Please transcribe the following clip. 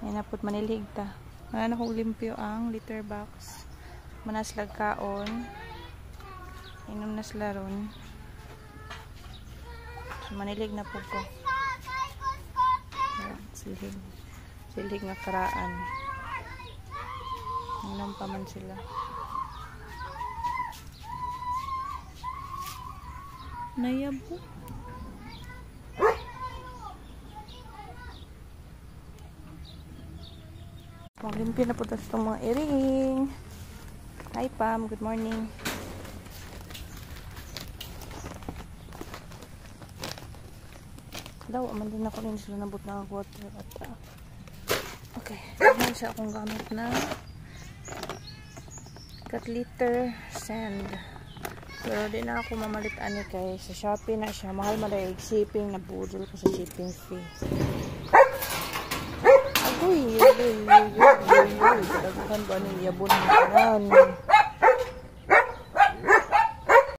Ayan na po't manilig ta. Manan akong limpyo ang litter box. Manaslag kaon. Inom na sila ron. So, manilig na po ko. Ayan, silhig. Silhig nga karaan. Inom pa man sila. Nayabo. Limpyo na po ito itong mga earring. Hi Pam, good morning. Daw, aman din ako rin sila nabot na water at okay, may isa akong gamit na cut liter sand. Pero di na ako mamalit ani kay sa Shopee na siya. Mahal malayag shipping, nabudol ko sa shipping fee. Uy, daguhan ba ni yabon na kanan?